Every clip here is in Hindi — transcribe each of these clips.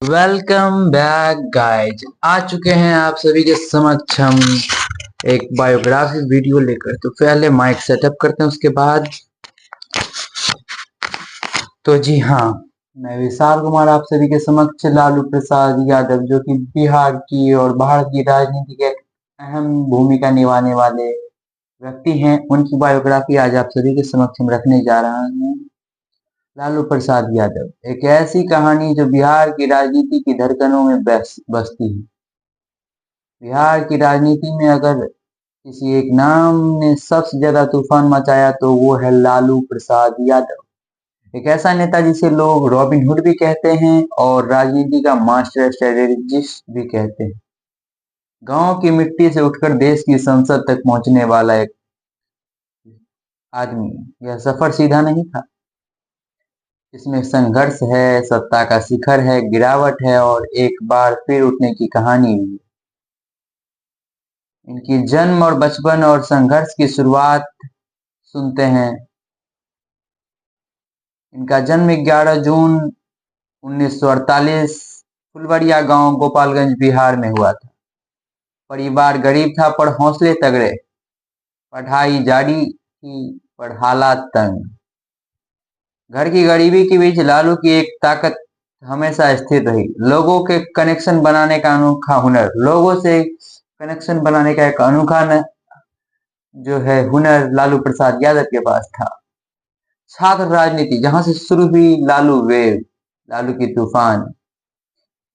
Welcome back guys. आ चुके हैं आप सभी के समक्ष हम एक बायोग्राफी वीडियो लेकर। तो पहले माइक सेटअप करते हैं, उसके बाद तो जी हाँ, मैं विशाल कुमार आप सभी के समक्ष लालू प्रसाद यादव, जो कि बिहार की और भारत की राजनीति के एक अहम भूमिका निभाने वाले व्यक्ति हैं, उनकी बायोग्राफी आज आप सभी के समक्ष हम रखने जा रहा हूँ। लालू प्रसाद यादव एक ऐसी कहानी जो बिहार की राजनीति की धड़कनों में बसती है। बिहार की राजनीति में अगर किसी एक नाम ने सबसे ज्यादा तूफान मचाया तो वो है लालू प्रसाद यादव। एक ऐसा नेता जिसे लोग रॉबिन हुड भी कहते हैं और राजनीति का मास्टर स्ट्रेटेजिस्ट भी कहते हैं। गांव की मिट्टी से उठकर देश की संसद तक पहुंचने वाला एक आदमी। यह सफर सीधा नहीं था। इसमें संघर्ष है, सत्ता का शिखर है, गिरावट है और एक बार फिर उठने की कहानी भी है। इनकी जन्म और बचपन और संघर्ष की शुरुआत सुनते हैं। इनका जन्म 11 जून 1948 फुलवरिया गांव गोपालगंज बिहार में हुआ था। परिवार गरीब था पर हौसले तगड़े। पढ़ाई जारी थी पर हालात तंग। घर की गरीबी के बीच लालू की एक ताकत हमेशा स्थिर रही। लोगों के कनेक्शन बनाने का अनोखा हुनर। लोगों से कनेक्शन बनाने का एक अनोखा जो है हुनर लालू प्रसाद यादव के पास था। छात्र राजनीति जहां से शुरू हुई लालू वेव, लालू की तूफान।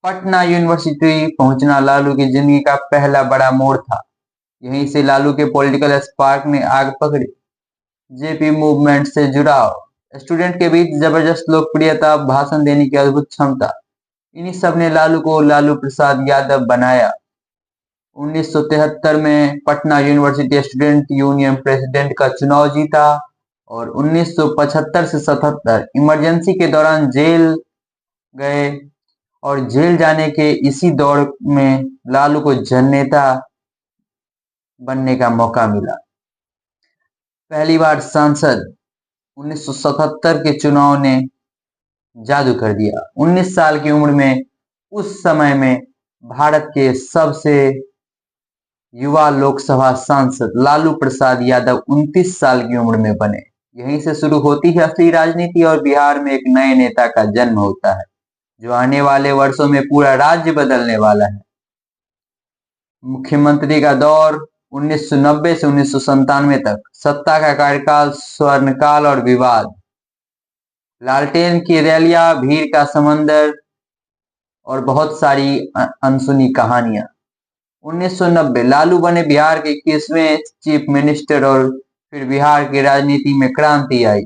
पटना यूनिवर्सिटी पहुंचना लालू की जिंदगी का पहला बड़ा मोड़ था। यहीं से लालू के पॉलिटिकल स्पार्क ने आग पकड़ी। जेपी मूवमेंट से जुड़ाव, स्टूडेंट के बीच जबरदस्त लोकप्रियता, भाषण देने की अद्भुत क्षमता, इन्हीं सब ने लालू को लालू प्रसाद यादव बनाया। 1973 में Patna university student union president का चुनाव जीता और 1975 से 77 इमरजेंसी के दौरान जेल गए और जेल जाने के इसी दौर में लालू को जननेता बनने का मौका मिला। पहली बार सांसद 1977 के चुनाव ने जादू कर दिया। 19 साल की उम्र में उस समय में भारत के सबसे युवा लोकसभा सांसद लालू प्रसाद यादव 29 साल की उम्र में बने। यहीं से शुरू होती है असली राजनीति और बिहार में एक नए नेता का जन्म होता है जो आने वाले वर्षों में पूरा राज्य बदलने वाला है। मुख्यमंत्री का दौर 1990 से 1997 तक। सत्ता का कार्यकाल स्वर्णकाल और विवाद। लालटेन की रैलियां, भीड़ का समंदर और बहुत सारी अनसुनी कहानियां। 1990 लालू बने बिहार के 21वें चीफ मिनिस्टर और फिर बिहार की राजनीति में क्रांति आई।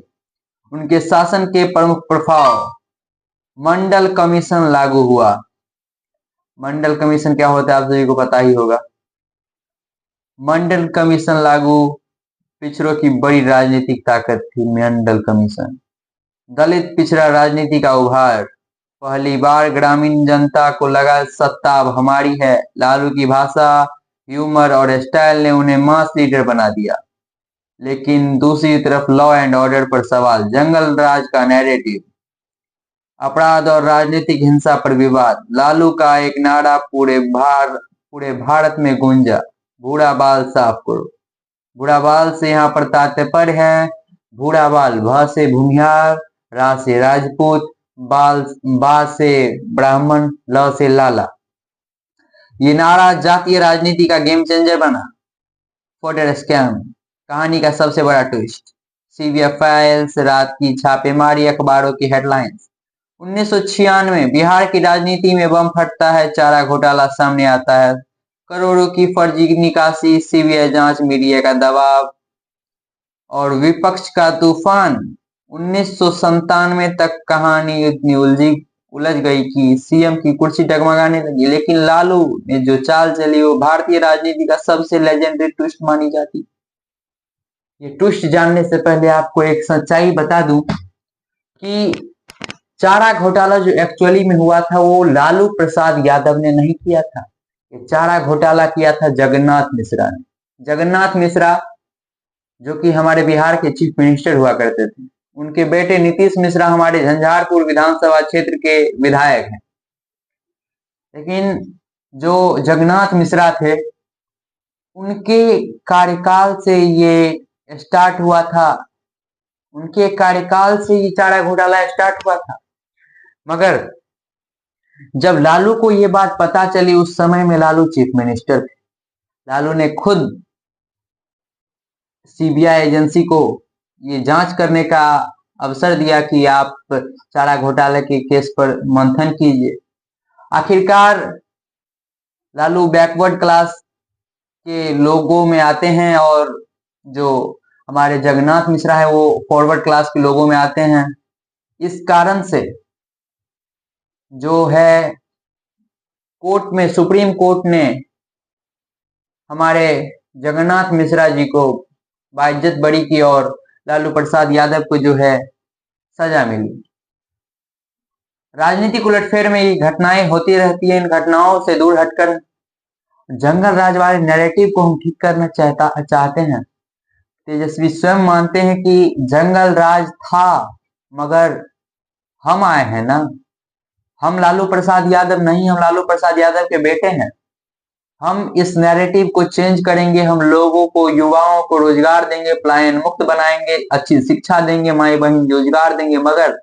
उनके शासन के प्रमुख प्रभाव, मंडल कमीशन लागू हुआ। मंडल कमीशन क्या होता है आप सभी को पता ही होगा। मंडल कमीशन लागू, पिछड़ों की बड़ी राजनीतिक ताकत थी मंडल कमीशन। दलित पिछड़ा राजनीति का उभार। पहली बार ग्रामीण जनता को लगा सत्ता अब हमारी है। लालू की भाषा, ह्यूमर और स्टाइल ने उन्हें मास लीडर बना दिया। लेकिन दूसरी तरफ लॉ एंड ऑर्डर पर सवाल, जंगल राज का नैरेटिव, अपराध और राजनीतिक हिंसा पर विवाद। लालू का एक नारा पूरे भारत में गूंजा, बूढ़ा बाल साफ करो। बूढ़ा बाल से यहाँ पर तात्पर्य है बूढ़ा बाल, भ से भूमिहार, रा से राजपूत, बा से ब्राह्मण, ल से लाला। ये नारा जातीय राजनीति का गेम चेंजर बना। फोर्डर स्कैम, कहानी का सबसे बड़ा ट्विस्ट। सीबीआई फाइल्स, रात की छापेमारी, अखबारों की हेडलाइंस। 1996 बिहार की राजनीति में बम फटता है, चारा घोटाला सामने आता है, करोड़ों की फर्जी निकासी, सीबीआई जांच, मीडिया का दबाव और विपक्ष का तूफान। 1997 तक कहानी इतनी उलझ गई कि सीएम की कुर्सी डगमगाने लगी। लेकिन लालू ने जो चाल चली वो भारतीय राजनीति का सबसे लेजेंडरी ट्विस्ट मानी जाती। ये ट्विस्ट जानने से पहले आपको एक सच्चाई बता दूं कि चारा घोटाला जो एक्चुअली में हुआ था वो लालू प्रसाद यादव ने नहीं किया था। ये चारा घोटाला किया था जगन्नाथ मिश्रा ने। जगन्नाथ मिश्रा जो कि हमारे बिहार के चीफ मिनिस्टर हुआ करते थे, उनके बेटे नीतीश मिश्रा हमारे झंझारपुर विधानसभा क्षेत्र के विधायक हैं। लेकिन जो जगन्नाथ मिश्रा थे, उनके कार्यकाल से ये स्टार्ट हुआ था। उनके कार्यकाल से ये चारा घोटाला स्टार्ट हुआ था। मगर जब लालू को ये बात पता चली, उस समय में लालू चीफ मिनिस्टर थे। लालू ने खुद सीबीआई एजेंसी को ये जांच करने का अवसर दिया कि आप चारा घोटाले के केस पर मंथन कीजिए। आखिरकार लालू बैकवर्ड क्लास के लोगों में आते हैं और जो हमारे जगन्नाथ मिश्रा है वो फॉरवर्ड क्लास के लोगों में आते हैं। इस कारण से जो है कोर्ट में, सुप्रीम कोर्ट ने हमारे जगन्नाथ मिश्रा जी को बाइज्जत बरी की और लालू प्रसाद यादव को जो है सजा मिली। राजनीतिक उलटफेर में ये घटनाएं होती रहती हैं। इन घटनाओं से दूर हटकर जंगल राज वाले नैरेटिव को हम ठीक करना चाहते हैं। तेजस्वी स्वयं मानते हैं कि जंगल राज था, मगर हम आए हैं ना। हम लालू प्रसाद यादव नहीं, हम लालू प्रसाद यादव के बेटे हैं। हम इस नैरेटिव को चेंज करेंगे। हम लोगों को, युवाओं को रोजगार देंगे, पलायन मुक्त बनाएंगे, अच्छी शिक्षा देंगे, माई बहन रोजगार देंगे। मगर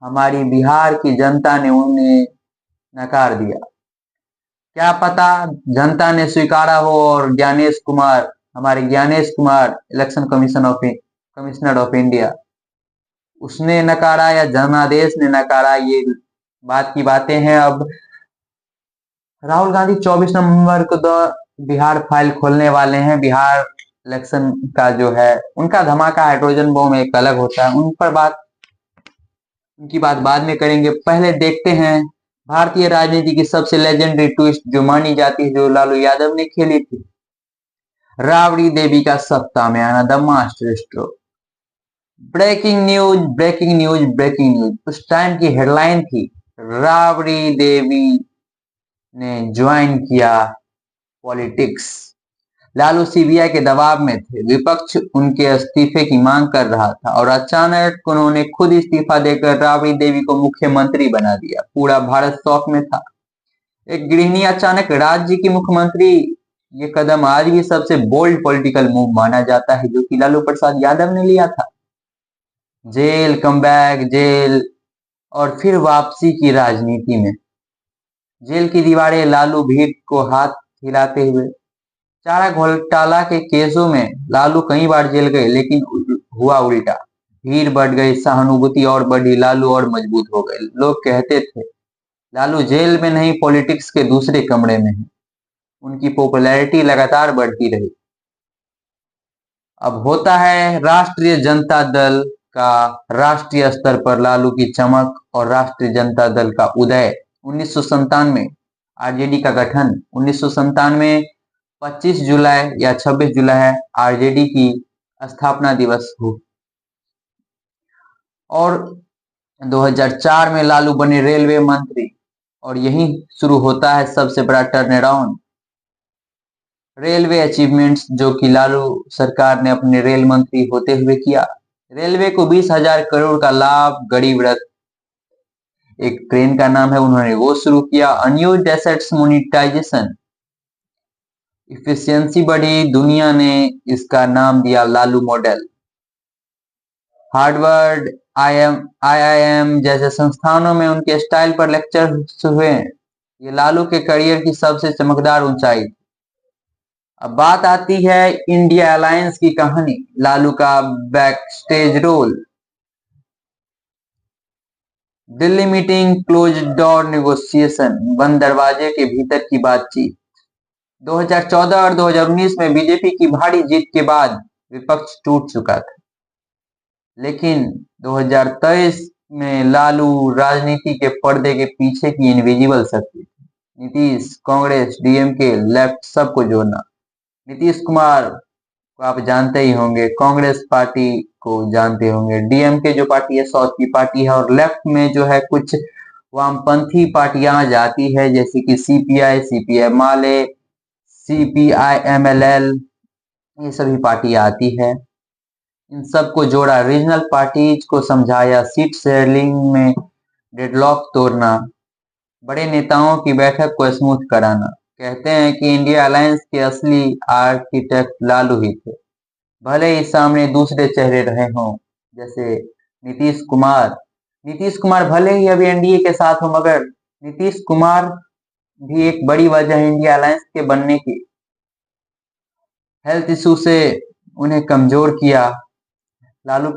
हमारी बिहार की जनता ने उन्हें नकार दिया। क्या पता जनता ने स्वीकारा हो और ज्ञानेश कुमार, हमारे Gyanesh Kumar election commissioner of India, उसने नकारा या जनादेश ने नकारा, ये बात की बातें हैं। अब राहुल गांधी 24 नवंबर को बिहार फाइल खोलने वाले हैं। बिहार इलेक्शन का जो है उनका धमाका, हाइड्रोजन बम एक अलग होता है। उनकी बात बाद में करेंगे। पहले देखते हैं भारतीय राजनीति की सबसे लेजेंडरी ट्विस्ट जो मानी जाती है, जो लालू यादव ने खेली थी। राबड़ी देवी का सत्ता में आना, the master stroke. Breaking news, breaking news, breaking news. उस टाइम की हेडलाइन थी, राबड़ी देवी ने ज्वाइन किया पॉलिटिक्स। लालू सीबीआई के दबाव में थे, विपक्ष उनके इस्तीफे की मांग कर रहा था और अचानक उन्होंने खुद इस्तीफा देकर राबड़ी देवी को मुख्यमंत्री बना दिया। पूरा भारत शौक में था। एक गृहिणी अचानक राज्य की मुख्यमंत्री, ये कदम आज भी सबसे बोल्ड पॉलिटिकल मूव माना जाता है जो कि लालू प्रसाद यादव ने लिया था। जेल, कमबैक, जेल और फिर वापसी की राजनीति में। जेल की दीवारें, लालू भीड़ को हाथ हिलाते हुए। चारा घोटाला के केसों में लालू कई बार जेल गए, लेकिन हुआ उल्टा। भीड़ बढ़ गई, सहानुभूति और बढ़ी, लालू और मजबूत हो गए। लोग कहते थे लालू जेल में नहीं, पॉलिटिक्स के दूसरे कमरे में है। उनकी पॉपुलैरिटी लगातार बढ़ती रही। अब होता है राष्ट्रीय जनता दल का राष्ट्रीय स्तर पर लालू की चमक और राष्ट्रीय जनता दल का उदय। 1997 आरजेडी का गठन। 1997 25 जुलाई या 26 जुलाई है आरजेडी की स्थापना दिवस हो। और 2004 में लालू बने रेलवे मंत्री और यहीं शुरू होता है सबसे बड़ा टर्न अराउंड। रेलवे अचीवमेंट्स जो कि लालू सरकार ने अपने रेल मंत्री होते हुए किया। रेलवे को 20,000 करोड़ का लाभ, गरीब रथ एक ट्रेन का नाम है, उन्होंने वो शुरू किया। अनयूज्ड एसेट्स मोनिटाइजेशन, इफिशियंसी बढ़ी, दुनिया ने इसका नाम दिया लालू मॉडल। हार्वर्ड, आईआईएम जैसे संस्थानों में उनके स्टाइल पर लेक्चर हुए। ये लालू के करियर की सबसे चमकदार ऊंचाई। अब बात आती है इंडिया अलायंस की कहानी, लालू का back stage role. Delhi meeting, close door negotiation, बंद दरवाजे के भीतर की बातचीत। 2014 और 2019 में बीजेपी की भारी जीत के बाद विपक्ष टूट चुका था, लेकिन 2023 में लालू राजनीति के पर्दे के पीछे की इनविजिबल शक्ति थी। नीतीश, कांग्रेस, डीएमके, लेफ्ट सबको जोड़ना। नीतीश कुमार को आप जानते ही होंगे, कांग्रेस पार्टी को जानते होंगे, डीएमके जो पार्टी है साउथ की पार्टी है, और लेफ्ट में जो है कुछ वामपंथी पार्टियां जाती है जैसे कि सीपीआई, सीपीआई माले, सीपीआई एमएलएल, ये सभी पार्टियां आती है। इन सबको जोड़ा, रीजनल पार्टीज को समझाया, सीट शेयरिंग में डेडलॉक तोड़ना, बड़े नेताओं की बैठक को स्मूथ कराना। कहते हैं कि इंडिया अलायंस के असली आर्किटेक्ट लालू ही थे, भले ही सामने दूसरे चेहरे रहे हों, जैसे नीतीश कुमार। नीतीश कुमार भले ही अभी एनडीए के साथ हो, मगर नीतीश कुमार भी एक बड़ी वजह है इंडिया अलायंस के बनने की। हेल्थ इशू से उन्हें कमजोर किया। लालू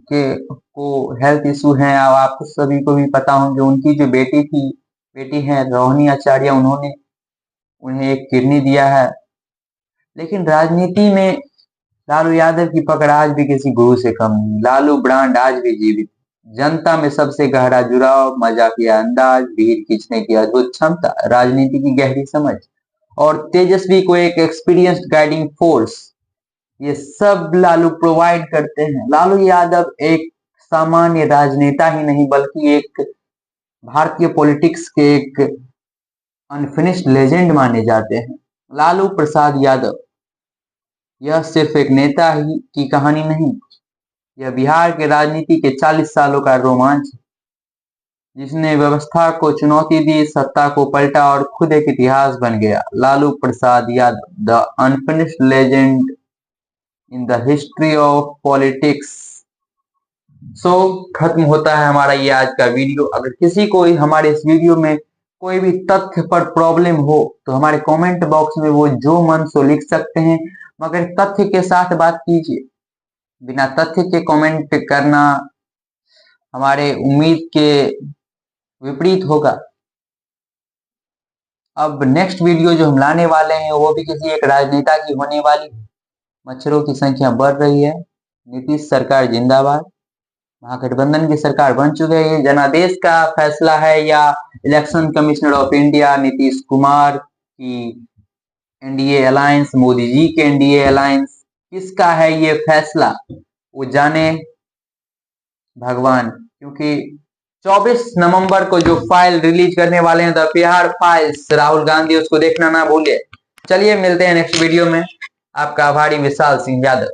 के को हेल्थ इशू हैं, अब आपको सभी को भी पता होंगे। उनकी जो बेटी है रोहिणी आचार्य, उन्होंने उन्हें एक किडनी दिया है। लेकिन राजनीति में लालू यादव की पकड़ आज भी किसी गुरु से कम नहीं। लालू ब्रांड आज भी जीवित, जनता में सबसे गहरा जुड़ाव, मजाकिया अंदाज, भीड़ खींचने की अद्भुत क्षमता, राजनीति की गहरी समझ और तेजस्वी को एक एक्सपीरियंस्ड गाइडिंग फोर्स, ये सब लालू प्रोवाइड करते हैं। लालू यादव एक सामान्य राजनेता ही नहीं, बल्कि एक भारतीय पॉलिटिक्स के एक अनफिनिश्ड लेजेंड माने जाते हैं। लालू प्रसाद यादव यह सिर्फ एक नेता ही की कहानी नहीं, यह बिहार के राजनीति के 40 सालों का रोमांच है, जिसने व्यवस्था को चुनौती दी, सत्ता को पलटा और खुद एक इतिहास बन गया। Lalu Prasad Yadav, the unfinished legend in the history of politics. So खत्म होता है हमारा ये आज का वीडियो। अगर किसी को हमारे इस वीडियो में कोई भी तथ्य पर प्रॉब्लम हो तो हमारे कमेंट बॉक्स में वो जो मन सो लिख सकते हैं, मगर तथ्य के साथ बात कीजिए। बिना तथ्य के कमेंट करना हमारे उम्मीद के विपरीत होगा। अब नेक्स्ट वीडियो जो हम लाने वाले हैं वो भी किसी एक राजनेता की होने वाली है। मच्छरों की संख्या बढ़ रही है, नीतीश सरकार जिंदाबाद, महागठबंधन की सरकार बन चुके हैं। जनादेश का फैसला है या election commissioner of India Nitish Kumar की एनडीए अलायंस, मोदी जी के एनडीए अलायंस, किसका है ये फैसला वो जाने भगवान। क्योंकि 24 नवंबर को जो फाइल रिलीज करने वाले हैं, द बिहार फाइल्स, राहुल गांधी, उसको देखना ना भूलिए। चलिए मिलते हैं नेक्स्ट वीडियो में। आपका आभारी विशाल सिंह यादव।